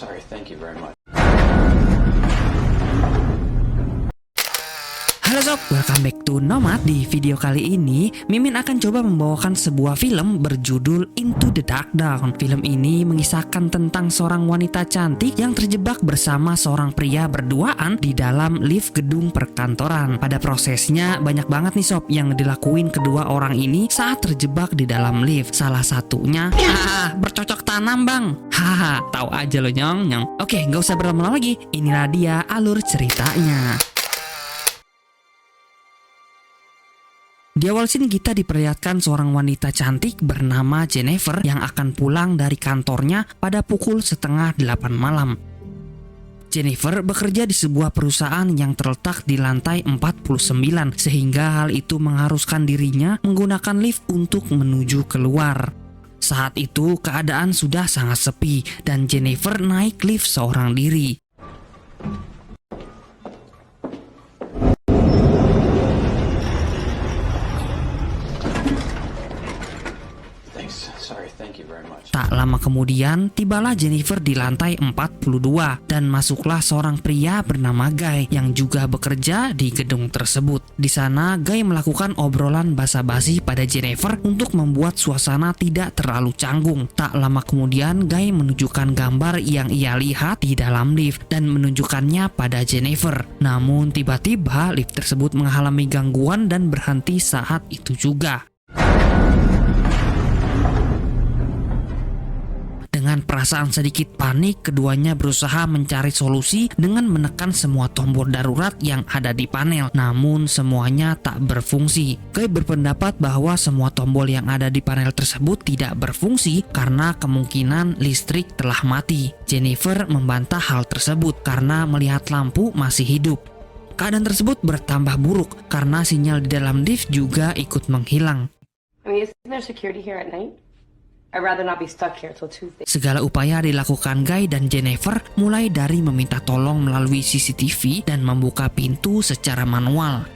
sorry, thank you very much. Halo sob, welcome back to Nomad. Di video kali ini, Mimin akan coba membawakan sebuah film berjudul Into the Dark Dawn. Film ini mengisahkan tentang seorang wanita cantik yang terjebak bersama seorang pria berduaan di dalam lift gedung perkantoran. Pada prosesnya, banyak banget nih sob yang dilakuin kedua orang ini saat terjebak di dalam lift. Salah satunya, bercocok tanam bang. Tahu aja lo nyong. Oke, nggak usah berlama-lama lagi. Inilah dia alur ceritanya. Di awal scene kita diperlihatkan seorang wanita cantik bernama Jennifer yang akan pulang dari kantornya pada pukul 7:30 malam. Jennifer bekerja di sebuah perusahaan yang terletak di lantai 49 sehingga hal itu mengharuskan dirinya menggunakan lift untuk menuju keluar. Saat itu keadaan sudah sangat sepi dan Jennifer naik lift seorang diri. Tak lama kemudian, tibalah Jennifer di lantai 42 dan masuklah seorang pria bernama Guy yang juga bekerja di gedung tersebut. Di sana, Guy melakukan obrolan basa-basi pada Jennifer untuk membuat suasana tidak terlalu canggung. Tak lama kemudian, Guy menunjukkan gambar yang ia lihat di dalam lift dan menunjukkannya pada Jennifer. Namun tiba-tiba lift tersebut mengalami gangguan dan berhenti saat itu juga. Dengan perasaan sedikit panik, keduanya berusaha mencari solusi dengan menekan semua tombol darurat yang ada di panel. Namun semuanya tak berfungsi. Guy berpendapat bahwa semua tombol yang ada di panel tersebut tidak berfungsi karena kemungkinan listrik telah mati. Jennifer membantah hal tersebut karena melihat lampu masih hidup. Keadaan tersebut bertambah buruk karena sinyal di dalam lift juga ikut menghilang. Segala upaya dilakukan Guy dan Jennifer, mulai dari meminta tolong melalui CCTV dan membuka pintu secara manual.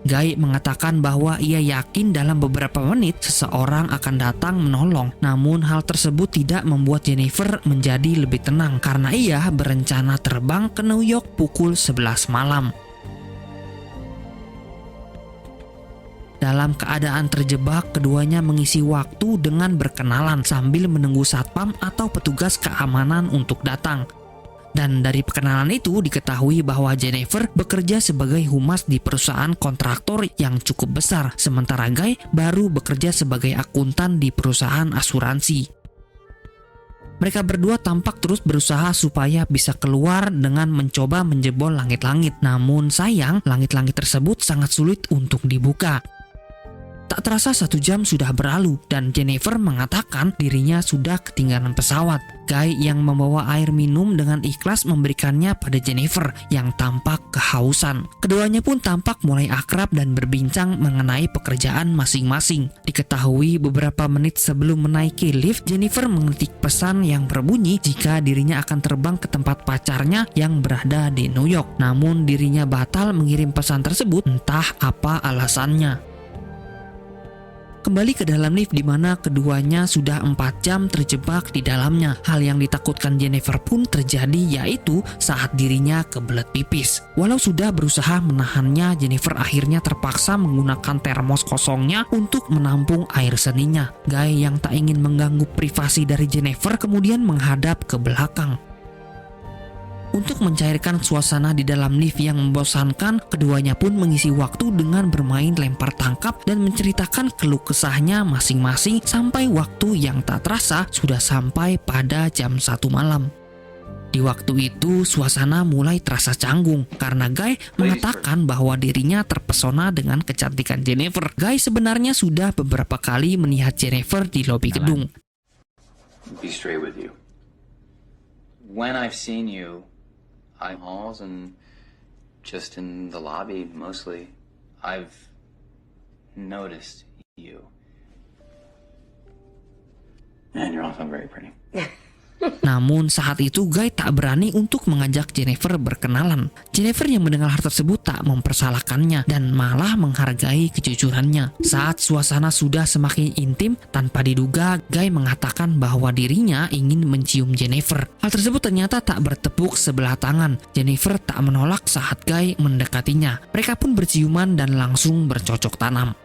Guy mengatakan bahwa ia yakin dalam beberapa menit seseorang akan datang menolong. Namun hal tersebut tidak membuat Jennifer menjadi lebih tenang karena ia berencana terbang ke New York pukul 11 malam. Dalam keadaan terjebak, keduanya mengisi waktu dengan berkenalan sambil menunggu satpam atau petugas keamanan untuk datang. Dan dari perkenalan itu diketahui bahwa Jennifer bekerja sebagai humas di perusahaan kontraktor yang cukup besar, sementara Guy baru bekerja sebagai akuntan di perusahaan asuransi. Mereka berdua tampak terus berusaha supaya bisa keluar dengan mencoba menjebol langit-langit. Namun sayang, langit-langit tersebut sangat sulit untuk dibuka. Tak terasa 1 jam sudah berlalu dan Jennifer mengatakan dirinya sudah ketinggalan pesawat. Guy yang membawa air minum dengan ikhlas memberikannya pada Jennifer yang tampak kehausan. Keduanya pun tampak mulai akrab dan berbincang mengenai pekerjaan masing-masing. Diketahui beberapa menit sebelum menaiki lift, Jennifer mengetik pesan yang berbunyi jika dirinya akan terbang ke tempat pacarnya yang berada di New York. Namun dirinya batal mengirim pesan tersebut, entah apa alasannya. Kembali ke dalam lift di mana keduanya sudah 4 jam terjebak di dalamnya. Hal yang ditakutkan Jennifer pun terjadi, yaitu saat dirinya kebelet pipis. Walau sudah berusaha menahannya, Jennifer akhirnya terpaksa menggunakan termos kosongnya untuk menampung air seninya. Guy yang tak ingin mengganggu privasi dari Jennifer kemudian menghadap ke belakang. Untuk mencairkan suasana di dalam lift yang membosankan, keduanya pun mengisi waktu dengan bermain lempar tangkap dan menceritakan keluh kesahnya masing-masing sampai waktu yang tak terasa sudah sampai pada jam 1 malam. Di waktu itu suasana mulai terasa canggung karena Guy mengatakan bahwa dirinya terpesona dengan kecantikan Jennifer. Guy sebenarnya sudah beberapa kali melihat Jennifer di lobi gedung. Be straight with you. When I've seen you in halls and just in the lobby mostly, I've noticed you. And you're also very pretty. Namun saat itu Guy tak berani untuk mengajak Jennifer berkenalan. Jennifer yang mendengar hal tersebut tak mempersalahkannya dan malah menghargai kejujurannya. Saat suasana sudah semakin intim, tanpa diduga Guy mengatakan bahwa dirinya ingin mencium Jennifer. Hal tersebut ternyata tak bertepuk sebelah tangan. Jennifer tak menolak saat Guy mendekatinya. Mereka pun berciuman dan langsung bercocok tanam.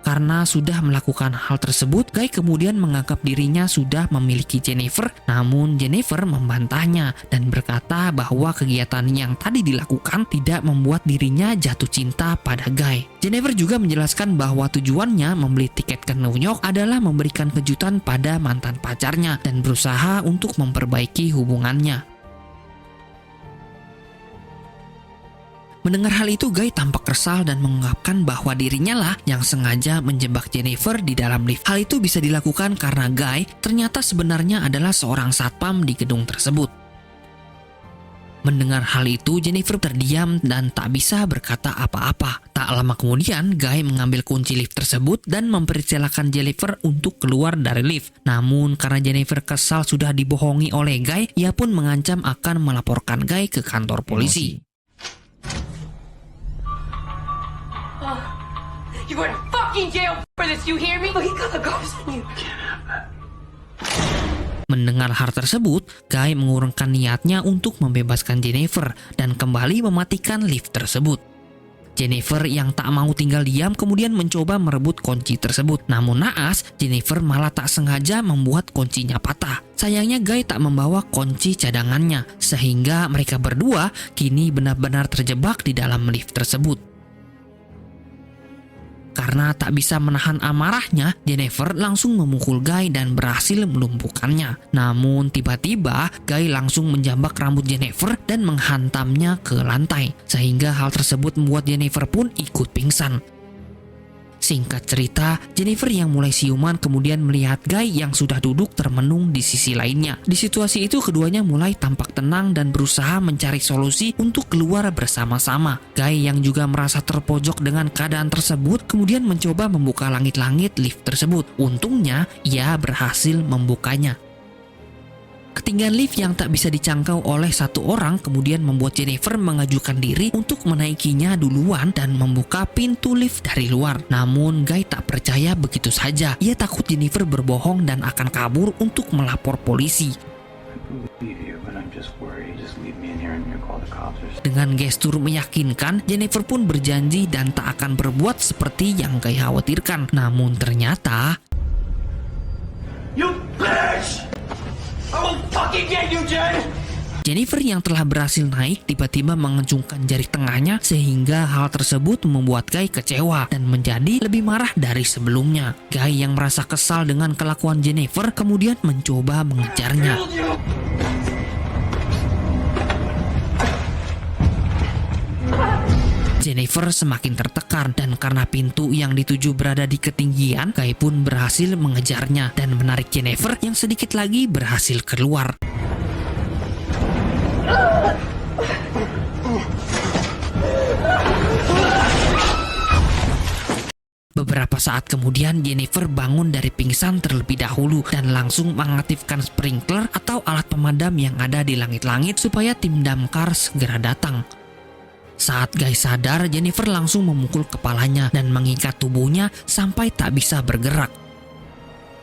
Karena sudah melakukan hal tersebut, Guy kemudian menganggap dirinya sudah memiliki Jennifer, namun Jennifer membantahnya dan berkata bahwa kegiatan yang tadi dilakukan tidak membuat dirinya jatuh cinta pada Guy. Jennifer juga menjelaskan bahwa tujuannya membeli tiket ke New York adalah memberikan kejutan pada mantan pacarnya dan berusaha untuk memperbaiki hubungannya. Mendengar hal itu, Guy tampak kesal dan mengungkapkan bahwa dirinya lah yang sengaja menjebak Jennifer di dalam lift. Hal itu bisa dilakukan karena Guy ternyata sebenarnya adalah seorang satpam di gedung tersebut. Mendengar hal itu, Jennifer terdiam dan tak bisa berkata apa-apa. Tak lama kemudian, Guy mengambil kunci lift tersebut dan mempersilahkan Jennifer untuk keluar dari lift. Namun karena Jennifer kesal sudah dibohongi oleh Guy, ia pun mengancam akan melaporkan Guy ke kantor polisi. You're going to fucking jail for this, you hear me? Look, he got the cops on you. Mendengar hal tersebut, Guy mengurungkan niatnya untuk membebaskan Jennifer dan kembali mematikan lift tersebut. Jennifer yang tak mau tinggal diam kemudian mencoba merebut kunci tersebut. Namun naas, Jennifer malah tak sengaja membuat kuncinya patah. Sayangnya Guy tak membawa kunci cadangannya, sehingga mereka berdua kini benar-benar terjebak di dalam lift tersebut. Karena tak bisa menahan amarahnya, Jennifer langsung memukul Guy dan berhasil melumpuhkannya. Namun tiba-tiba Guy langsung menjambak rambut Jennifer dan menghantamnya ke lantai, sehingga hal tersebut membuat Jennifer pun ikut pingsan. Singkat cerita, Jennifer yang mulai siuman kemudian melihat Guy yang sudah duduk termenung di sisi lainnya. Di situasi itu keduanya mulai tampak tenang dan berusaha mencari solusi untuk keluar bersama-sama. Guy yang juga merasa terpojok dengan keadaan tersebut kemudian mencoba membuka langit-langit lift tersebut. Untungnya, ia berhasil membukanya. Ketinggian lift yang tak bisa dijangkau oleh satu orang kemudian membuat Jennifer mengajukan diri untuk menaikinya duluan dan membuka pintu lift dari luar. Namun Guy tak percaya begitu saja. Ia takut Jennifer berbohong dan akan kabur untuk melapor polisi. Dengan gestur meyakinkan, Jennifer pun berjanji dan tak akan berbuat seperti yang Guy khawatirkan. Namun ternyata... You bitch! I will fucking get you, Jen! Jennifer yang telah berhasil naik tiba-tiba mengacungkan jari tengahnya sehingga hal tersebut membuat Guy kecewa dan menjadi lebih marah dari sebelumnya. Guy yang merasa kesal dengan kelakuan Jennifer kemudian mencoba mengejarnya. Jennifer semakin tertekan dan karena pintu yang dituju berada di ketinggian, Guy pun berhasil mengejarnya dan menarik Jennifer yang sedikit lagi berhasil keluar. Beberapa saat kemudian Jennifer bangun dari pingsan terlebih dahulu dan langsung mengaktifkan sprinkler atau alat pemadam yang ada di langit-langit supaya tim damkar segera datang. Saat Guy sadar, Jennifer langsung memukul kepalanya dan mengikat tubuhnya sampai tak bisa bergerak.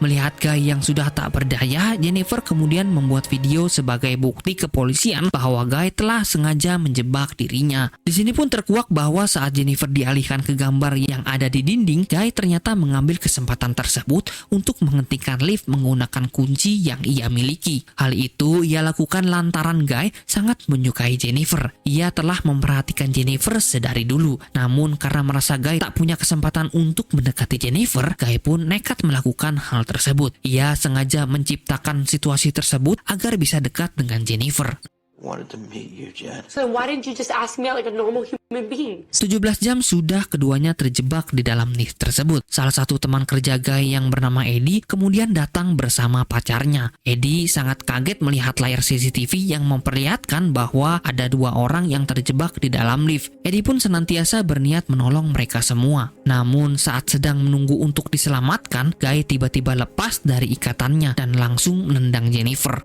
Melihat Guy yang sudah tak berdaya, Jennifer kemudian membuat video sebagai bukti kepolisian bahwa Guy telah sengaja menjebak dirinya. Di sini pun terkuak bahwa saat Jennifer dialihkan ke gambar yang ada di dinding, Guy ternyata mengambil kesempatan tersebut untuk menghentikan lift menggunakan kunci yang ia miliki. Hal itu ia lakukan lantaran Guy sangat menyukai Jennifer. Ia telah memperhatikan Jennifer sedari dulu. Namun karena merasa Guy tak punya kesempatan untuk mendekati Jennifer, Guy pun nekat melakukan hal tersebut. Ia sengaja menciptakan situasi tersebut agar bisa dekat dengan Jennifer. wanted to meet you, Jen. So then why didn't you just ask me out like a normal human being? 17 jam sudah keduanya terjebak di dalam lift tersebut. Salah satu teman kerja Guy yang bernama Eddie kemudian datang bersama pacarnya. Eddie sangat kaget melihat layar CCTV yang memperlihatkan bahwa ada 2 orang yang terjebak di dalam lift. Eddie pun senantiasa berniat menolong mereka semua. Namun saat sedang menunggu untuk diselamatkan, Guy tiba-tiba lepas dari ikatannya dan langsung menendang Jennifer.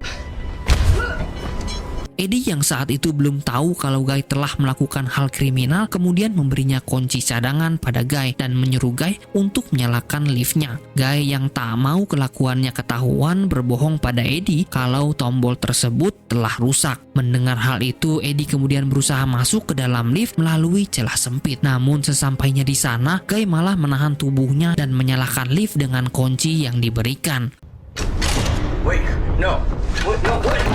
Eddie yang saat itu belum tahu kalau Guy telah melakukan hal kriminal kemudian memberinya kunci cadangan pada Guy dan menyuruh Guy untuk menyalakan liftnya. Guy yang tak mau kelakuannya ketahuan berbohong pada Eddie kalau tombol tersebut telah rusak. Mendengar hal itu, Eddie kemudian berusaha masuk ke dalam lift melalui celah sempit. Namun sesampainya di sana, Guy malah menahan tubuhnya dan menyalakan lift dengan kunci yang diberikan. Wait, no. What? No, what?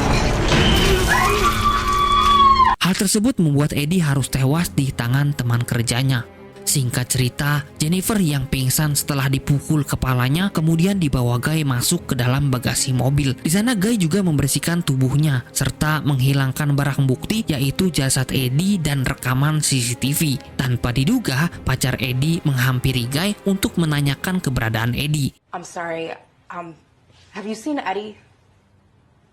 Hal tersebut membuat Eddie harus tewas di tangan teman kerjanya. Singkat cerita, Jennifer yang pingsan setelah dipukul kepalanya kemudian dibawa Guy masuk ke dalam bagasi mobil. Di sana Guy juga membersihkan tubuhnya serta menghilangkan barang bukti yaitu jasad Eddie dan rekaman CCTV. Tanpa diduga, pacar Eddie menghampiri Guy untuk menanyakan keberadaan Eddie. I'm sorry. Have you seen Eddie?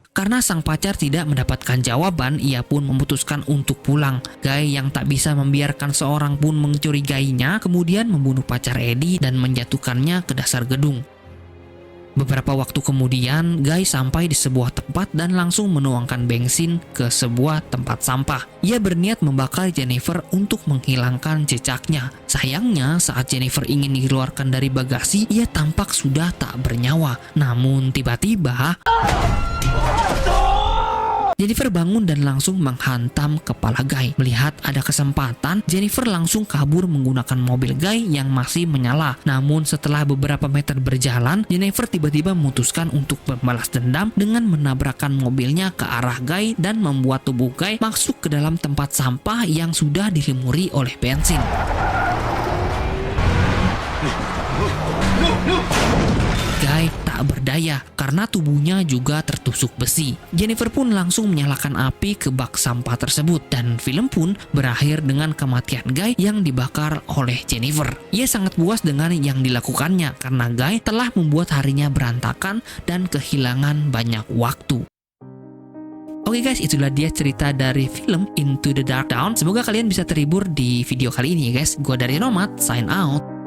Karena sang pacar tidak mendapatkan jawaban, ia pun memutuskan untuk pulang. Guy yang tak bisa membiarkan seorang pun mencurigainya, kemudian membunuh pacar Eddie dan menjatuhkannya ke dasar gedung. Beberapa waktu kemudian, Guy sampai di sebuah tempat dan langsung menuangkan bensin ke sebuah tempat sampah. Ia berniat membakar Jennifer untuk menghilangkan jejaknya. Sayangnya, saat Jennifer ingin dikeluarkan dari bagasi, ia tampak sudah tak bernyawa. Namun tiba-tiba Jennifer bangun dan langsung menghantam kepala Guy. Melihat ada kesempatan, Jennifer langsung kabur menggunakan mobil Guy yang masih menyala. Namun setelah beberapa meter berjalan, Jennifer tiba-tiba memutuskan untuk membalas dendam dengan menabrakkan mobilnya ke arah Guy dan membuat tubuh Guy masuk ke dalam tempat sampah yang sudah dilumuri oleh bensin. Guy tak berdaya karena tubuhnya juga tertusuk besi. Jennifer pun langsung menyalakan api ke bak sampah tersebut dan film pun berakhir dengan kematian Guy yang dibakar oleh Jennifer. Ia sangat puas dengan yang dilakukannya karena Guy telah membuat harinya berantakan dan kehilangan banyak waktu. Oke guys, itulah dia cerita dari film Into the Dark Town. Semoga kalian bisa terhibur di video kali ini guys. Gua dari Nomad, sign out.